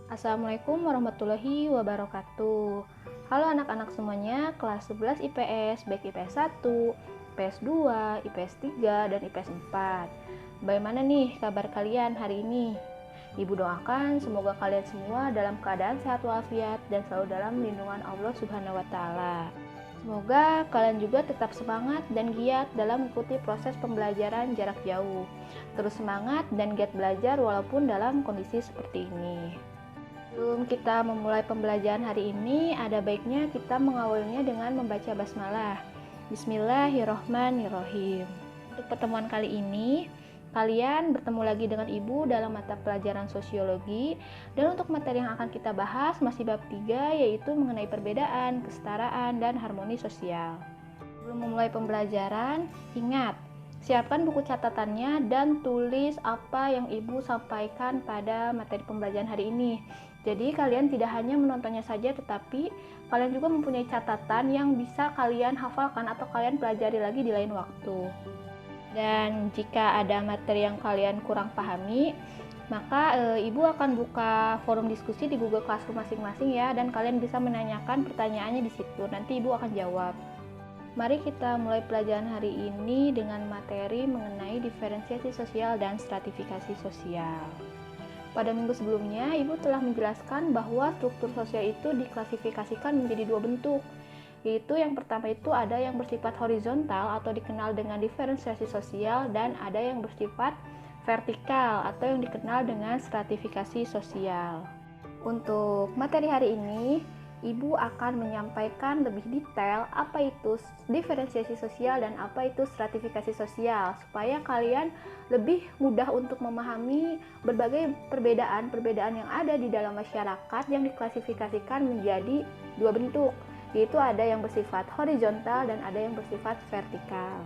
Assalamualaikum warahmatullahi wabarakatuh. Halo anak-anak semuanya, kelas 11 IPS, baik IPS 1, IPS 2, IPS 3, dan IPS 4. Bagaimana nih kabar kalian hari ini? Ibu doakan semoga kalian semua dalam keadaan sehat walafiat dan selalu dalam lindungan Allah Subhanahu wa taala. Semoga kalian juga tetap semangat dan giat dalam mengikuti proses pembelajaran jarak jauh. Terus semangat dan giat belajar walaupun dalam kondisi seperti ini. Sebelum kita memulai pembelajaran hari ini, ada baiknya kita mengawalinya dengan membaca basmalah. Bismillahirrohmanirrohim. Untuk pertemuan kali ini, kalian bertemu lagi dengan Ibu dalam mata pelajaran sosiologi. Dan untuk materi yang akan kita bahas masih bab 3, yaitu mengenai perbedaan, kesetaraan, dan harmoni sosial. Sebelum memulai pembelajaran, ingat, siapkan buku catatannya dan tulis apa yang Ibu sampaikan pada materi pembelajaran hari ini. Jadi kalian tidak hanya menontonnya saja, tetapi kalian juga mempunyai catatan yang bisa kalian hafalkan atau kalian pelajari lagi di lain waktu. Dan jika ada materi yang kalian kurang pahami, maka Ibu akan buka forum diskusi di Google Classroom masing-masing ya, dan kalian bisa menanyakan pertanyaannya di situ. Nanti Ibu akan jawab. Mari kita mulai pelajaran hari ini dengan materi mengenai diferensiasi sosial dan stratifikasi sosial. Pada minggu sebelumnya, Ibu telah menjelaskan bahwa struktur sosial itu diklasifikasikan menjadi dua bentuk, yaitu yang pertama itu ada yang bersifat horizontal atau dikenal dengan diferensiasi sosial, dan ada yang bersifat vertikal atau yang dikenal dengan stratifikasi sosial. Untuk materi hari ini, Ibu akan menyampaikan lebih detail apa itu diferensiasi sosial dan apa itu stratifikasi sosial, supaya kalian lebih mudah untuk memahami berbagai perbedaan yang ada di dalam masyarakat yang diklasifikasikan menjadi dua bentuk, yaitu ada yang bersifat horizontal dan ada yang bersifat vertikal.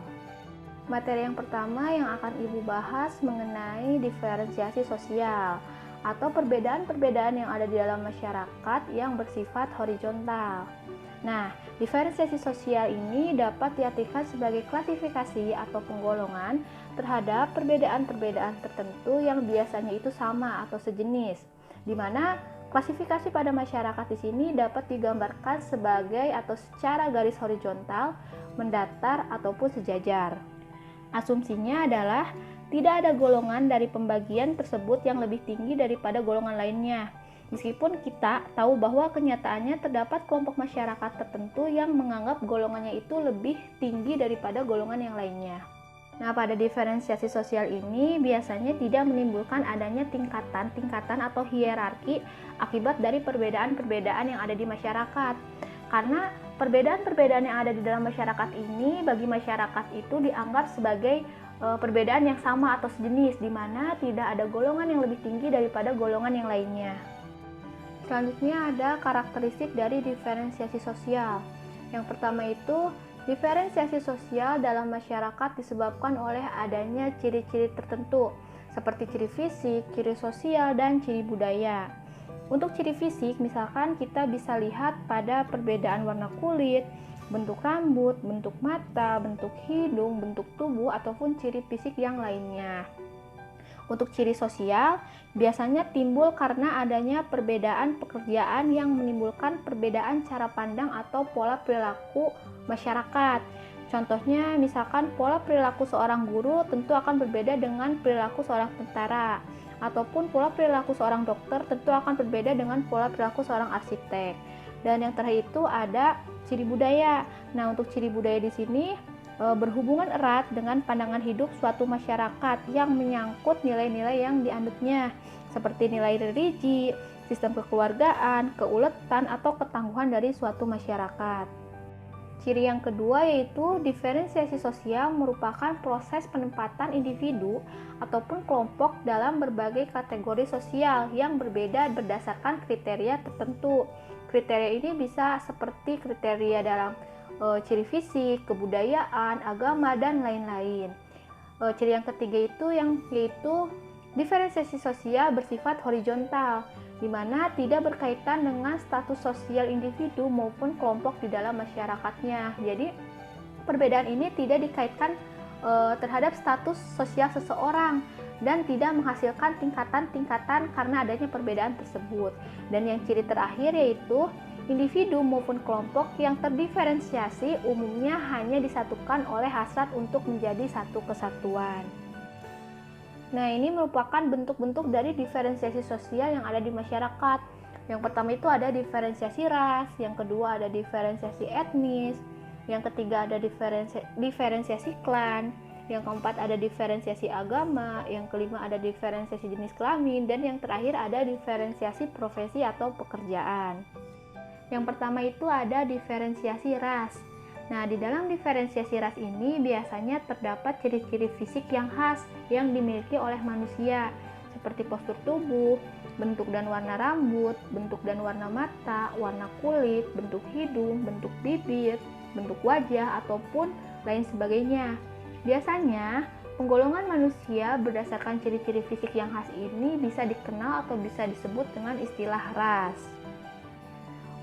Materi yang pertama yang akan Ibu bahas mengenai diferensiasi sosial atau perbedaan-perbedaan yang ada di dalam masyarakat yang bersifat horizontal. Nah, diferensiasi sosial ini dapat diartikan sebagai klasifikasi atau penggolongan terhadap perbedaan-perbedaan tertentu yang biasanya itu sama atau sejenis, di mana klasifikasi pada masyarakat di sini dapat digambarkan sebagai atau secara garis horizontal, mendatar, ataupun sejajar. Asumsinya adalah tidak ada golongan dari pembagian tersebut yang lebih tinggi daripada golongan lainnya. Meskipun kita tahu bahwa kenyataannya terdapat kelompok masyarakat tertentu yang menganggap golongannya itu lebih tinggi daripada golongan yang lainnya. Nah, pada diferensiasi sosial ini biasanya tidak menimbulkan adanya tingkatan-tingkatan atau hierarki akibat dari perbedaan-perbedaan yang ada di masyarakat. Karena perbedaan-perbedaan yang ada di dalam masyarakat ini bagi masyarakat itu dianggap sebagai perbedaan yang sama atau sejenis, di mana tidak ada golongan yang lebih tinggi daripada golongan yang lainnya. Selanjutnya ada karakteristik dari diferensiasi sosial. Yang pertama itu, diferensiasi sosial dalam masyarakat disebabkan oleh adanya ciri-ciri tertentu, seperti ciri fisik, ciri sosial, dan ciri budaya. Untuk ciri fisik, misalkan kita bisa lihat pada perbedaan warna kulit, bentuk rambut, bentuk mata, bentuk hidung, bentuk tubuh, ataupun ciri fisik yang lainnya. Untuk ciri sosial, biasanya timbul karena adanya perbedaan pekerjaan yang menimbulkan perbedaan cara pandang atau pola perilaku masyarakat. Contohnya, misalkan pola perilaku seorang guru tentu akan berbeda dengan perilaku seorang tentara, ataupun pola perilaku seorang dokter tentu akan berbeda dengan pola perilaku seorang arsitek. Dan yang terakhir itu ada ciri budaya. Nah, untuk ciri budaya di sini berhubungan erat dengan pandangan hidup suatu masyarakat yang menyangkut nilai-nilai yang dianutnya, seperti nilai religi, sistem kekeluargaan, keuletan, atau ketangguhan dari suatu masyarakat. Ciri yang kedua yaitu diferensiasi sosial merupakan proses penempatan individu ataupun kelompok dalam berbagai kategori sosial yang berbeda berdasarkan kriteria tertentu. Kriteria ini bisa seperti kriteria dalam ciri fisik, kebudayaan, agama, dan lain-lain. Ciri yang ketiga itu yaitu diferensiasi sosial bersifat horizontal, di mana tidak berkaitan dengan status sosial individu maupun kelompok di dalam masyarakatnya. Jadi, perbedaan ini tidak dikaitkan terhadap status sosial seseorang, dan tidak menghasilkan tingkatan-tingkatan karena adanya perbedaan tersebut. Dan yang ciri terakhir yaitu individu maupun kelompok yang terdiferensiasi umumnya hanya disatukan oleh hasrat untuk menjadi satu kesatuan. Nah, ini merupakan bentuk-bentuk dari diferensiasi sosial yang ada di masyarakat. Yang pertama itu ada diferensiasi ras, yang kedua ada diferensiasi etnis, yang ketiga ada diferensiasi klan, yang keempat ada diferensiasi agama, yang kelima ada diferensiasi jenis kelamin, dan yang terakhir ada diferensiasi profesi atau pekerjaan. Yang pertama itu ada diferensiasi ras. Nah, di dalam diferensiasi ras ini biasanya terdapat ciri-ciri fisik yang khas yang dimiliki oleh manusia, seperti postur tubuh, bentuk dan warna rambut, bentuk dan warna mata, warna kulit, bentuk hidung, bentuk bibir, bentuk wajah, ataupun lain sebagainya. Biasanya, penggolongan manusia berdasarkan ciri-ciri fisik yang khas ini bisa dikenal atau bisa disebut dengan istilah ras.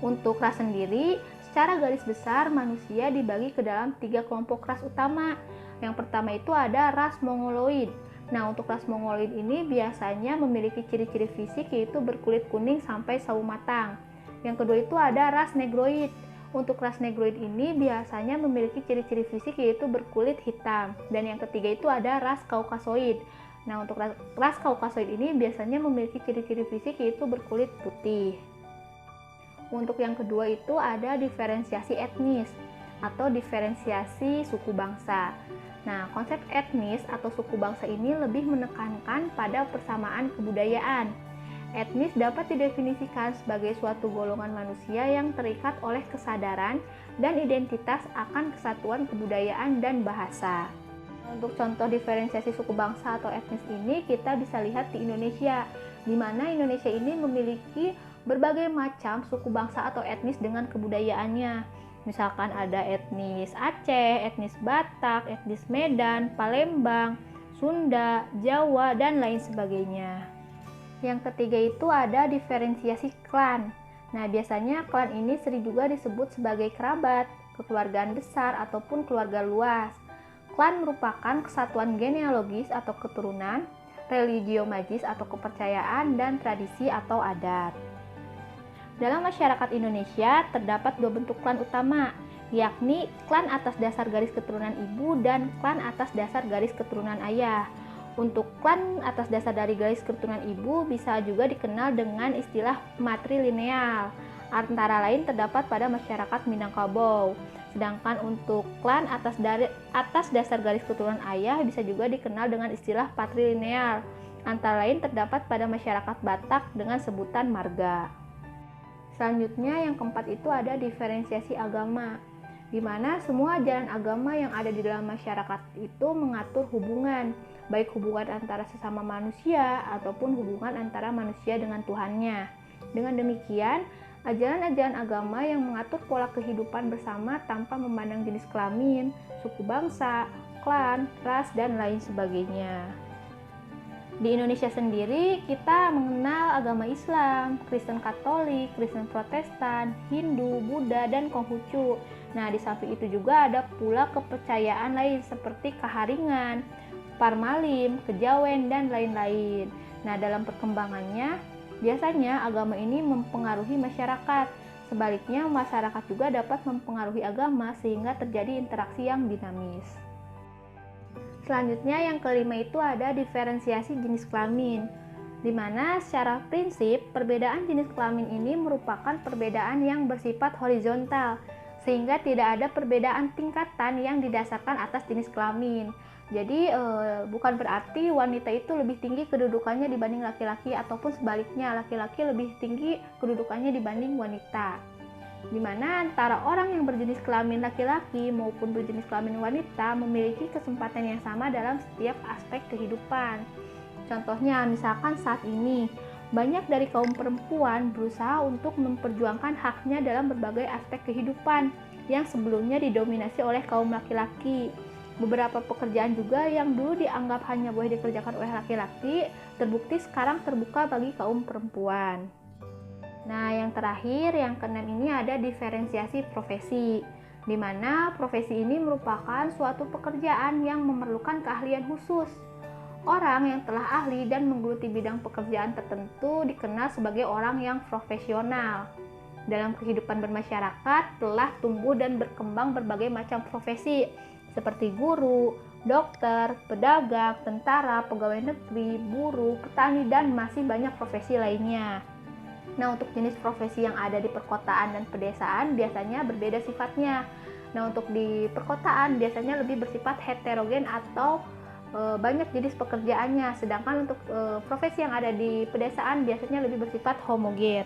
Untuk ras sendiri, secara garis besar manusia dibagi ke dalam 3 kelompok ras utama. Yang pertama itu ada ras Mongoloid. Nah, untuk ras Mongoloid ini biasanya memiliki ciri-ciri fisik yaitu berkulit kuning sampai sawo matang. Yang kedua itu ada ras Negroid. Untuk ras Negroid ini biasanya memiliki ciri-ciri fisik yaitu berkulit hitam. Dan yang ketiga itu ada ras Kaukasoid. Nah, untuk ras Kaukasoid ini biasanya memiliki ciri-ciri fisik yaitu berkulit putih. Untuk yang kedua itu ada diferensiasi etnis atau diferensiasi suku bangsa. Nah, konsep etnis atau suku bangsa ini lebih menekankan pada persamaan kebudayaan. Etnis dapat didefinisikan sebagai suatu golongan manusia yang terikat oleh kesadaran dan identitas akan kesatuan kebudayaan dan bahasa. Untuk contoh diferensiasi suku bangsa atau etnis ini kita bisa lihat di Indonesia, di mana Indonesia ini memiliki berbagai macam suku bangsa atau etnis dengan kebudayaannya. Misalkan ada etnis Aceh, etnis Batak, etnis Medan, Palembang, Sunda, Jawa, dan lain sebagainya. Yang ketiga itu ada diferensiasi klan. Nah, biasanya klan ini sering juga disebut sebagai kerabat, kekeluargaan besar, ataupun keluarga luas. Klan merupakan kesatuan genealogis atau keturunan, religio magis atau kepercayaan, dan tradisi atau adat. Dalam masyarakat Indonesia terdapat 2 bentuk klan utama, yakni klan atas dasar garis keturunan ibu dan klan atas dasar garis keturunan ayah. Untuk klan atas dasar dari garis keturunan ibu bisa juga dikenal dengan istilah matrilineal, antara lain terdapat pada masyarakat Minangkabau. Sedangkan untuk klan atas dasar garis keturunan ayah bisa juga dikenal dengan istilah patrilineal, antara lain terdapat pada masyarakat Batak dengan sebutan marga. Selanjutnya yang keempat itu ada diferensiasi agama, di mana semua ajaran agama yang ada di dalam masyarakat itu mengatur hubungan, baik hubungan antara sesama manusia ataupun hubungan antara manusia dengan Tuhannya. Dengan demikian, ajaran-ajaran agama yang mengatur pola kehidupan bersama tanpa memandang jenis kelamin, suku bangsa, klan, ras, dan lain sebagainya. Di Indonesia sendiri, kita mengenal agama Islam, Kristen Katolik, Kristen Protestan, Hindu, Buddha, dan Konghucu. Nah, di samping itu juga ada pula kepercayaan lain seperti Kaharingan, Parmalim, Kejawen, dan lain-lain. Nah, dalam perkembangannya, biasanya agama ini mempengaruhi masyarakat. Sebaliknya, masyarakat juga dapat mempengaruhi agama sehingga terjadi interaksi yang dinamis. Selanjutnya yang kelima itu ada diferensiasi jenis kelamin, di mana secara prinsip perbedaan jenis kelamin ini merupakan perbedaan yang bersifat horizontal, sehingga tidak ada perbedaan tingkatan yang didasarkan atas jenis kelamin. Jadi bukan berarti wanita itu lebih tinggi kedudukannya dibanding laki-laki ataupun sebaliknya laki-laki lebih tinggi kedudukannya dibanding wanita. Di mana antara orang yang berjenis kelamin laki-laki maupun berjenis kelamin wanita memiliki kesempatan yang sama dalam setiap aspek kehidupan. Contohnya, misalkan saat ini, banyak dari kaum perempuan berusaha untuk memperjuangkan haknya dalam berbagai aspek kehidupan yang sebelumnya didominasi oleh kaum laki-laki. Beberapa pekerjaan juga yang dulu dianggap hanya boleh dikerjakan oleh laki-laki, terbukti sekarang terbuka bagi kaum perempuan. Nah, yang terakhir, yang keenam ini ada diferensiasi profesi, di mana profesi ini merupakan suatu pekerjaan yang memerlukan keahlian khusus. Orang yang telah ahli dan menggeluti bidang pekerjaan tertentu dikenal sebagai orang yang profesional. Dalam kehidupan bermasyarakat telah tumbuh dan berkembang berbagai macam profesi seperti guru, dokter, pedagang, tentara, pegawai negeri, buruh, petani, dan masih banyak profesi lainnya. Nah, untuk jenis profesi yang ada di perkotaan dan pedesaan biasanya berbeda sifatnya. Nah, untuk di perkotaan biasanya lebih bersifat heterogen atau banyak jenis pekerjaannya, sedangkan untuk profesi yang ada di pedesaan biasanya lebih bersifat homogen.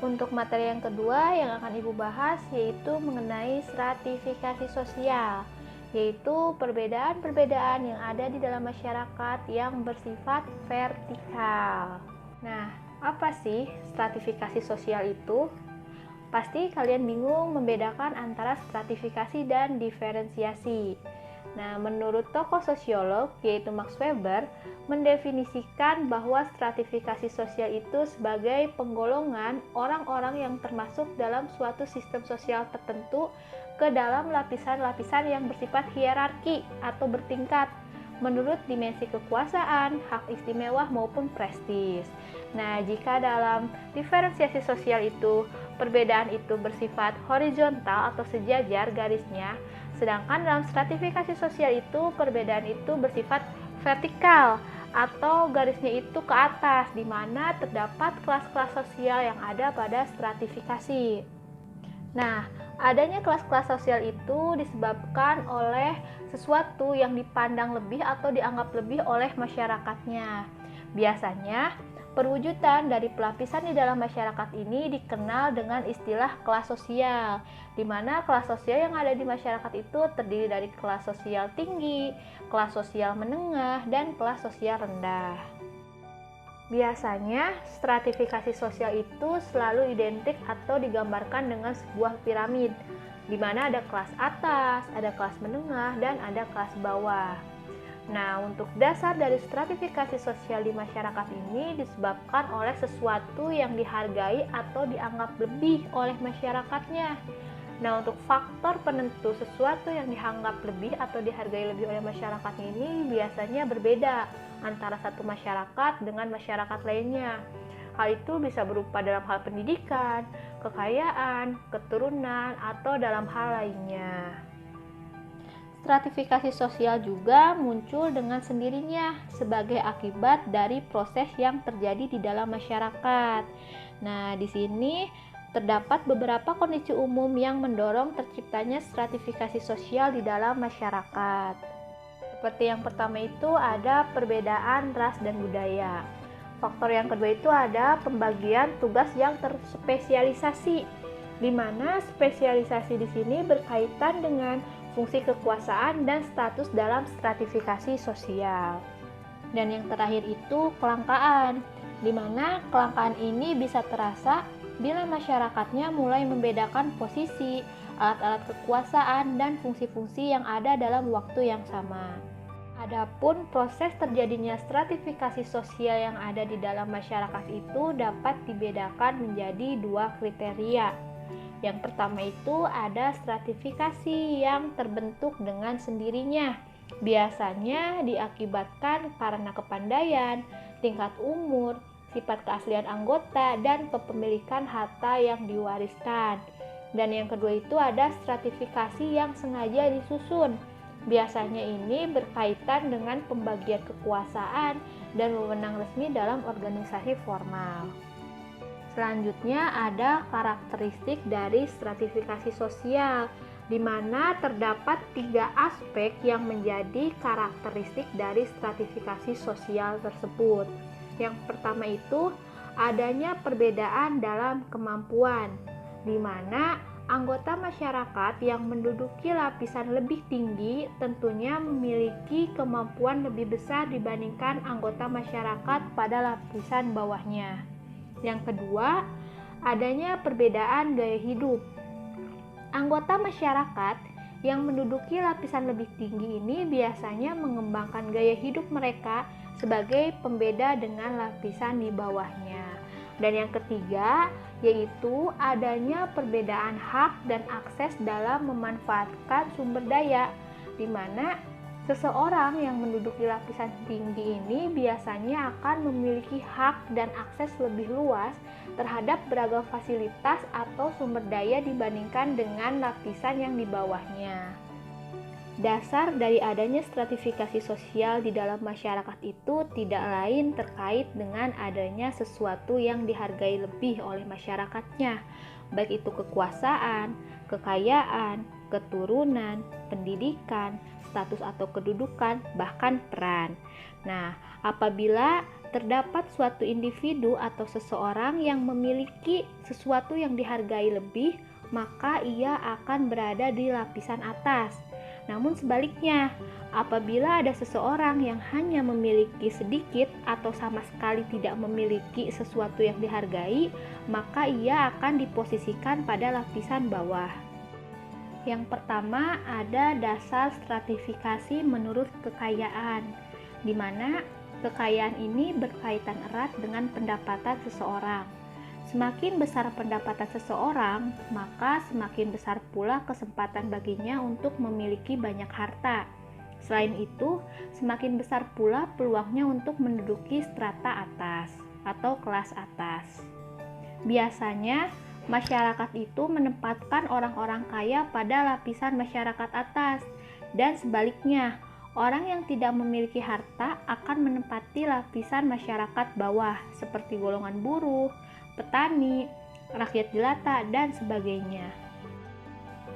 Untuk materi yang kedua yang akan Ibu bahas yaitu mengenai stratifikasi sosial, yaitu perbedaan-perbedaan yang ada di dalam masyarakat yang bersifat vertikal. Nah, apa sih stratifikasi sosial itu? Pasti kalian bingung membedakan antara stratifikasi dan diferensiasi. Nah, menurut tokoh sosiolog yaitu Max Weber mendefinisikan bahwa stratifikasi sosial itu sebagai penggolongan orang-orang yang termasuk dalam suatu sistem sosial tertentu ke dalam lapisan-lapisan yang bersifat hierarki atau bertingkat menurut dimensi kekuasaan, hak istimewa maupun prestis. Nah, jika dalam diferensiasi sosial itu perbedaan itu bersifat horizontal atau sejajar garisnya, sedangkan dalam stratifikasi sosial itu perbedaan itu bersifat vertikal atau garisnya itu ke atas, di mana terdapat kelas-kelas sosial yang ada pada stratifikasi. Nah, adanya kelas-kelas sosial itu disebabkan oleh sesuatu yang dipandang lebih atau dianggap lebih oleh masyarakatnya. Biasanya, perwujudan dari pelapisan di dalam masyarakat ini dikenal dengan istilah kelas sosial, di mana kelas sosial yang ada di masyarakat itu terdiri dari kelas sosial tinggi, kelas sosial menengah, dan kelas sosial rendah. Biasanya, stratifikasi sosial itu selalu identik atau digambarkan dengan sebuah piramid, di mana ada kelas atas, ada kelas menengah, dan ada kelas bawah. Nah, untuk dasar dari stratifikasi sosial di masyarakat ini disebabkan oleh sesuatu yang dihargai atau dianggap lebih oleh masyarakatnya. Nah, untuk faktor penentu sesuatu yang dianggap lebih atau dihargai lebih oleh masyarakat ini biasanya berbeda antara satu masyarakat dengan masyarakat lainnya. Hal itu bisa berupa dalam hal pendidikan, kekayaan, keturunan, atau dalam hal lainnya. Stratifikasi sosial juga muncul dengan sendirinya sebagai akibat dari proses yang terjadi di dalam masyarakat. Nah, di sini terdapat beberapa kondisi umum yang mendorong terciptanya stratifikasi sosial di dalam masyarakat. Seperti yang pertama itu ada perbedaan ras dan budaya. Faktor yang kedua itu ada pembagian tugas yang terspesialisasi, di mana spesialisasi di sini berkaitan dengan fungsi kekuasaan dan status dalam stratifikasi sosial. Dan yang terakhir itu kelangkaan, di mana kelangkaan ini bisa terasa bila masyarakatnya mulai membedakan posisi, alat-alat kekuasaan, dan fungsi-fungsi yang ada dalam waktu yang sama. Adapun proses terjadinya stratifikasi sosial yang ada di dalam masyarakat itu dapat dibedakan menjadi dua kriteria. Yang pertama itu ada stratifikasi yang terbentuk dengan sendirinya. Biasanya diakibatkan karena kepandaian, tingkat umur, sifat keaslian anggota, dan kepemilikan harta yang diwariskan. Dan yang kedua itu ada stratifikasi yang sengaja disusun. Biasanya ini berkaitan dengan pembagian kekuasaan dan wewenang resmi dalam organisasi formal. Selanjutnya ada karakteristik dari stratifikasi sosial, di mana terdapat 3 aspek yang menjadi karakteristik dari stratifikasi sosial tersebut. Yang pertama itu adanya perbedaan dalam kemampuan, di mana anggota masyarakat yang menduduki lapisan lebih tinggi tentunya memiliki kemampuan lebih besar dibandingkan anggota masyarakat pada lapisan bawahnya. Yang kedua, adanya perbedaan gaya hidup. Anggota masyarakat yang menduduki lapisan lebih tinggi ini biasanya mengembangkan gaya hidup mereka sebagai pembeda dengan lapisan di bawahnya. Dan yang ketiga, yaitu adanya perbedaan hak dan akses dalam memanfaatkan sumber daya, di mana Seseorang yang menduduki lapisan tinggi ini biasanya akan memiliki hak dan akses lebih luas terhadap beragam fasilitas atau sumber daya dibandingkan dengan lapisan yang di bawahnya. Dasar dari adanya stratifikasi sosial di dalam masyarakat itu tidak lain terkait dengan adanya sesuatu yang dihargai lebih oleh masyarakatnya, baik itu kekuasaan, kekayaan, keturunan, pendidikan, status atau kedudukan, bahkan peran. Nah, apabila terdapat suatu individu atau seseorang yang memiliki sesuatu yang dihargai lebih, maka ia akan berada di lapisan atas. Namun sebaliknya, apabila ada seseorang yang hanya memiliki sedikit atau sama sekali tidak memiliki sesuatu yang dihargai, maka ia akan diposisikan pada lapisan bawah. Yang pertama ada dasar stratifikasi menurut kekayaan, di mana kekayaan ini berkaitan erat dengan pendapatan seseorang. Semakin besar pendapatan seseorang, maka semakin besar pula kesempatan baginya untuk memiliki banyak harta. Selain itu, semakin besar pula peluangnya untuk menduduki strata atas atau kelas atas. Biasanya, masyarakat itu menempatkan orang-orang kaya pada lapisan masyarakat atas, dan sebaliknya, orang yang tidak memiliki harta akan menempati lapisan masyarakat bawah, seperti golongan buruh, petani, rakyat jelata, dan sebagainya.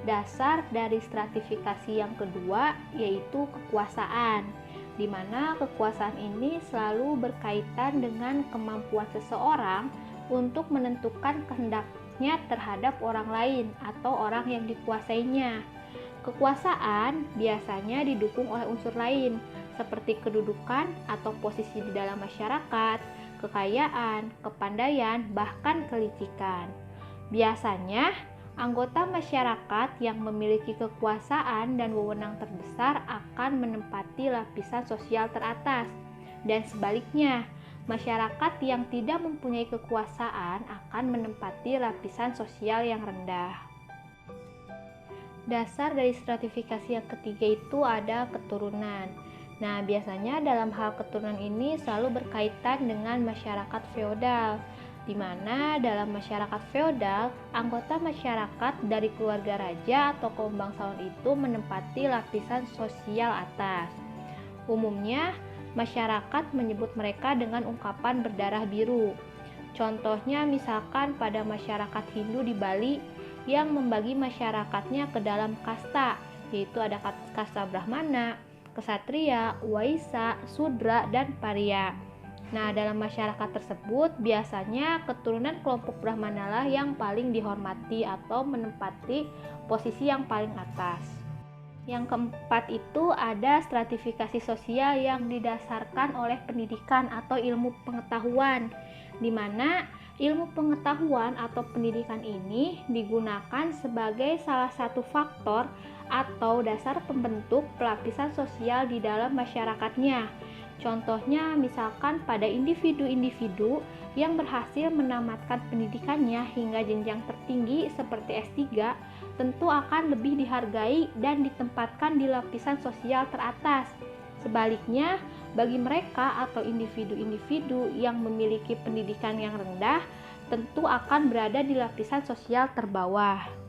Dasar dari stratifikasi yang kedua yaitu kekuasaan, di mana kekuasaan ini selalu berkaitan dengan kemampuan seseorang untuk menentukan kehendaknya terhadap orang lain atau orang yang dikuasainya. Kekuasaan biasanya didukung oleh unsur lain, seperti kedudukan atau posisi di dalam masyarakat, kekayaan, kepandaian, bahkan kelicikan. Biasanya, anggota masyarakat yang memiliki kekuasaan dan wewenang terbesar akan menempati lapisan sosial teratas, dan sebaliknya, masyarakat yang tidak mempunyai kekuasaan akan menempati lapisan sosial yang rendah. Dasar dari stratifikasi yang ketiga itu ada keturunan. Nah, biasanya dalam hal keturunan ini selalu berkaitan dengan masyarakat feodal, di mana dalam masyarakat feodal, anggota masyarakat dari keluarga raja atau kaum bangsawan itu menempati lapisan sosial atas. Umumnya, masyarakat menyebut mereka dengan ungkapan berdarah biru. Contohnya misalkan pada masyarakat Hindu di Bali yang membagi masyarakatnya ke dalam kasta, yaitu ada kasta Brahmana, Ksatria, Waisa, Sudra, dan Paria. Nah, dalam masyarakat tersebut biasanya keturunan kelompok Brahmana lah yang paling dihormati atau menempati posisi yang paling atas. Yang keempat itu ada stratifikasi sosial yang didasarkan oleh pendidikan atau ilmu pengetahuan, di mana ilmu pengetahuan atau pendidikan ini digunakan sebagai salah satu faktor atau dasar pembentuk pelapisan sosial di dalam masyarakatnya. Contohnya misalkan pada individu-individu yang berhasil menamatkan pendidikannya hingga jenjang tertinggi seperti S3, tentu akan lebih dihargai dan ditempatkan di lapisan sosial teratas. Sebaliknya, bagi mereka atau individu-individu yang memiliki pendidikan yang rendah, tentu akan berada di lapisan sosial terbawah.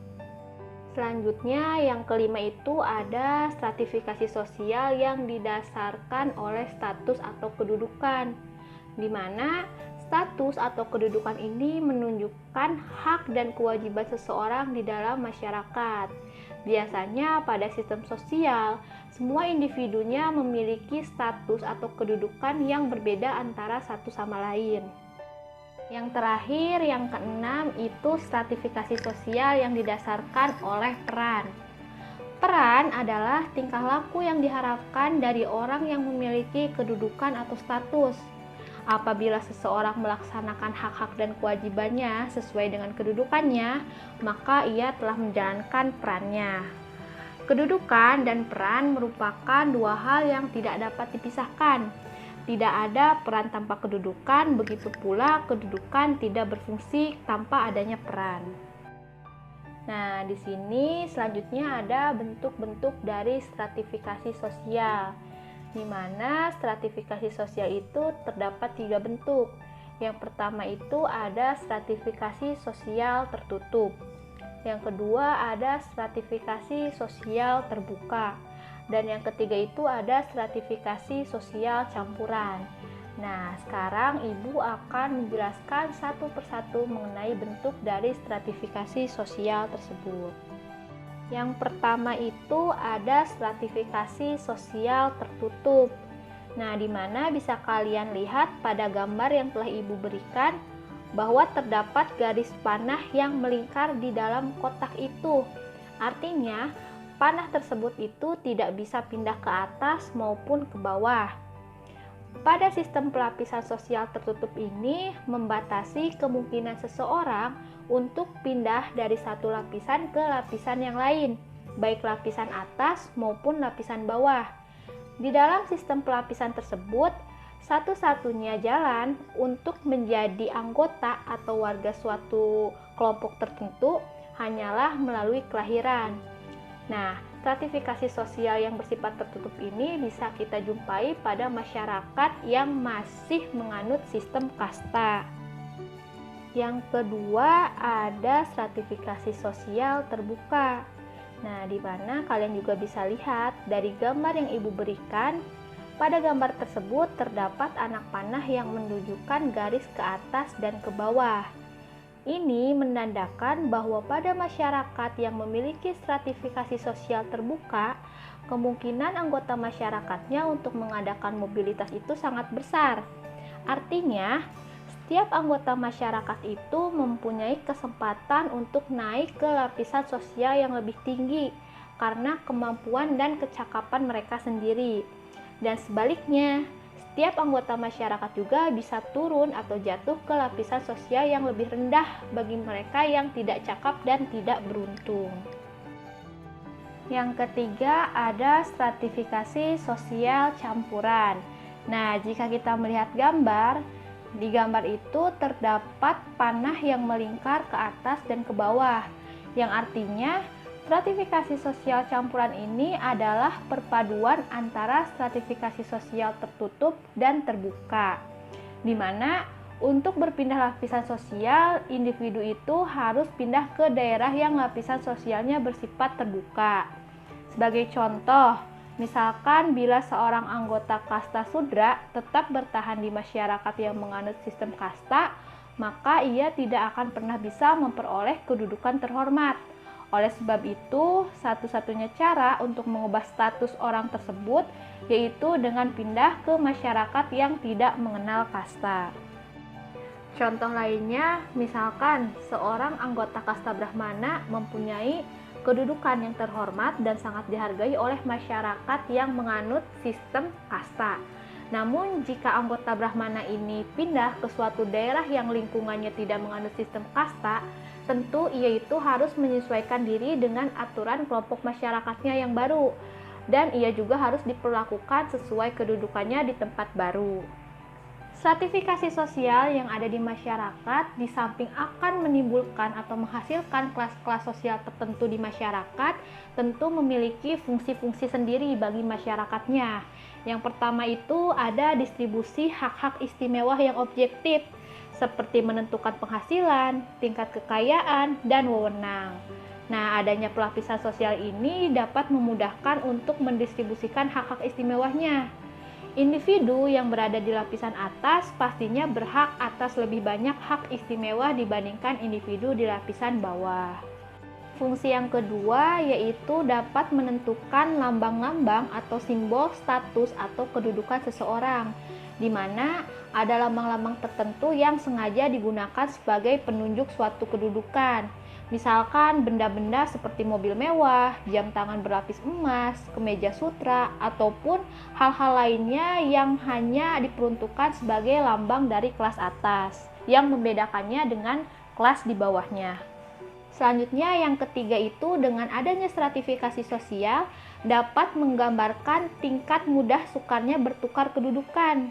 Selanjutnya, yang kelima itu ada stratifikasi sosial yang didasarkan oleh status atau kedudukan, di mana status atau kedudukan ini menunjukkan hak dan kewajiban seseorang di dalam masyarakat. Biasanya pada sistem sosial, semua individunya memiliki status atau kedudukan yang berbeda antara satu sama lain. Yang terakhir, yang keenam, itu stratifikasi sosial yang didasarkan oleh peran. Peran adalah tingkah laku yang diharapkan dari orang yang memiliki kedudukan atau status. Apabila seseorang melaksanakan hak-hak dan kewajibannya sesuai dengan kedudukannya, maka ia telah menjalankan perannya. Kedudukan dan peran merupakan dua hal yang tidak dapat dipisahkan. Tidak ada peran tanpa kedudukan, begitu pula kedudukan tidak berfungsi tanpa adanya peran. Nah, di sini selanjutnya ada bentuk-bentuk dari stratifikasi sosial, di mana stratifikasi sosial itu terdapat 3 bentuk. Yang pertama itu ada stratifikasi sosial tertutup. Yang kedua ada stratifikasi sosial terbuka. Dan yang ketiga itu ada stratifikasi sosial campuran. Nah, sekarang Ibu akan menjelaskan satu persatu mengenai bentuk dari stratifikasi sosial tersebut. Yang pertama itu ada stratifikasi sosial tertutup. Nah, di mana bisa kalian lihat pada gambar yang telah Ibu berikan bahwa terdapat garis panah yang melingkar di dalam kotak itu. Artinya, panah tersebut itu tidak bisa pindah ke atas maupun ke bawah. Pada sistem pelapisan sosial tertutup ini membatasi kemungkinan seseorang untuk pindah dari satu lapisan ke lapisan yang lain, baik lapisan atas maupun lapisan bawah. Di dalam sistem pelapisan tersebut, satu-satunya jalan untuk menjadi anggota atau warga suatu kelompok tertentu hanyalah melalui kelahiran. Nah, stratifikasi sosial yang bersifat tertutup ini bisa kita jumpai pada masyarakat yang masih menganut sistem kasta. Yang kedua ada stratifikasi sosial terbuka. Nah, di mana kalian juga bisa lihat dari gambar yang Ibu berikan. Pada gambar tersebut terdapat anak panah yang menunjukkan garis ke atas dan ke bawah. Ini menandakan bahwa pada masyarakat yang memiliki stratifikasi sosial terbuka, kemungkinan anggota masyarakatnya untuk mengadakan mobilitas itu sangat besar. Artinya, setiap anggota masyarakat itu mempunyai kesempatan untuk naik ke lapisan sosial yang lebih tinggi karena kemampuan dan kecakapan mereka sendiri. Dan sebaliknya, setiap anggota masyarakat juga bisa turun atau jatuh ke lapisan sosial yang lebih rendah bagi mereka yang tidak cakap dan tidak beruntung. Yang ketiga ada stratifikasi sosial campuran. Nah, jika kita melihat gambar, di gambar itu terdapat panah yang melingkar ke atas dan ke bawah, yang artinya stratifikasi sosial campuran ini adalah perpaduan antara stratifikasi sosial tertutup dan terbuka, di mana untuk berpindah lapisan sosial, individu itu harus pindah ke daerah yang lapisan sosialnya bersifat terbuka. Sebagai contoh, misalkan bila seorang anggota kasta Sudra tetap bertahan di masyarakat yang menganut sistem kasta, maka ia tidak akan pernah bisa memperoleh kedudukan terhormat. Oleh sebab itu, satu-satunya cara untuk mengubah status orang tersebut yaitu dengan pindah ke masyarakat yang tidak mengenal kasta. Contoh lainnya, misalkan seorang anggota kasta Brahmana mempunyai kedudukan yang terhormat dan sangat dihargai oleh masyarakat yang menganut sistem kasta. Namun, jika anggota Brahmana ini pindah ke suatu daerah yang lingkungannya tidak menganut sistem kasta, tentu ia itu harus menyesuaikan diri dengan aturan kelompok masyarakatnya yang baru, dan ia juga harus diperlakukan sesuai kedudukannya di tempat baru. Stratifikasi sosial yang ada di masyarakat di samping akan menimbulkan atau menghasilkan kelas-kelas sosial tertentu di masyarakat, tentu memiliki fungsi-fungsi sendiri bagi masyarakatnya. Yang pertama itu ada distribusi hak-hak istimewa yang objektif, seperti menentukan penghasilan, tingkat kekayaan, dan wewenang. Nah, adanya pelapisan sosial ini dapat memudahkan untuk mendistribusikan hak-hak istimewanya. Individu yang berada di lapisan atas pastinya berhak atas lebih banyak hak istimewa dibandingkan individu di lapisan bawah. Fungsi yang kedua yaitu dapat menentukan lambang-lambang atau simbol status atau kedudukan seseorang, di mana ada lambang-lambang tertentu yang sengaja digunakan sebagai penunjuk suatu kedudukan. Misalkan benda-benda seperti mobil mewah, jam tangan berlapis emas, kemeja sutra, ataupun hal-hal lainnya yang hanya diperuntukkan sebagai lambang dari kelas atas, yang membedakannya dengan kelas di bawahnya. Selanjutnya yang ketiga itu dengan adanya stratifikasi sosial dapat menggambarkan tingkat mudah sukarnya bertukar kedudukan.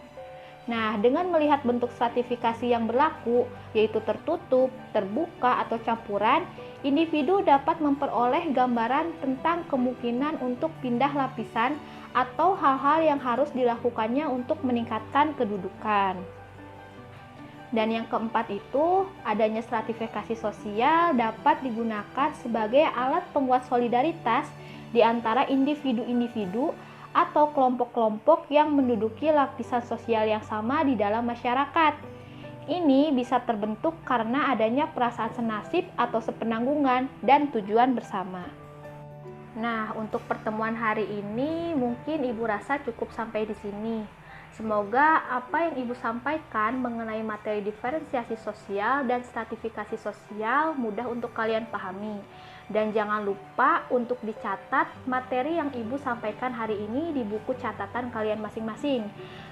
Nah, dengan melihat bentuk stratifikasi yang berlaku, yaitu tertutup, terbuka, atau campuran, individu dapat memperoleh gambaran tentang kemungkinan untuk pindah lapisan atau hal-hal yang harus dilakukannya untuk meningkatkan kedudukan. Dan yang keempat itu, adanya stratifikasi sosial dapat digunakan sebagai alat penguat solidaritas di antara individu-individu atau kelompok-kelompok yang menduduki lapisan sosial yang sama di dalam masyarakat. Ini bisa terbentuk karena adanya perasaan senasib atau sepenanggungan dan tujuan bersama. Nah, untuk pertemuan hari ini mungkin Ibu rasa cukup sampai di sini. Semoga apa yang Ibu sampaikan mengenai materi diferensiasi sosial dan stratifikasi sosial mudah untuk kalian pahami. Dan jangan lupa untuk dicatat materi yang Ibu sampaikan hari ini di buku catatan kalian masing-masing.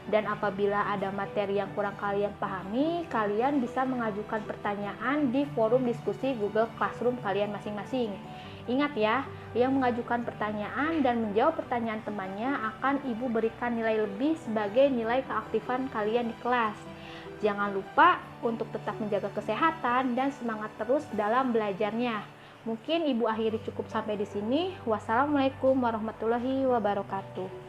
Dan apabila ada materi yang kurang kalian pahami, kalian bisa mengajukan pertanyaan di forum diskusi Google Classroom kalian masing-masing. Ingat ya, yang mengajukan pertanyaan dan menjawab pertanyaan temannya akan Ibu berikan nilai lebih sebagai nilai keaktifan kalian di kelas. Jangan lupa untuk tetap menjaga kesehatan dan semangat terus dalam belajarnya. Mungkin Ibu akhiri cukup sampai di sini. Wassalamualaikum warahmatullahi wabarakatuh.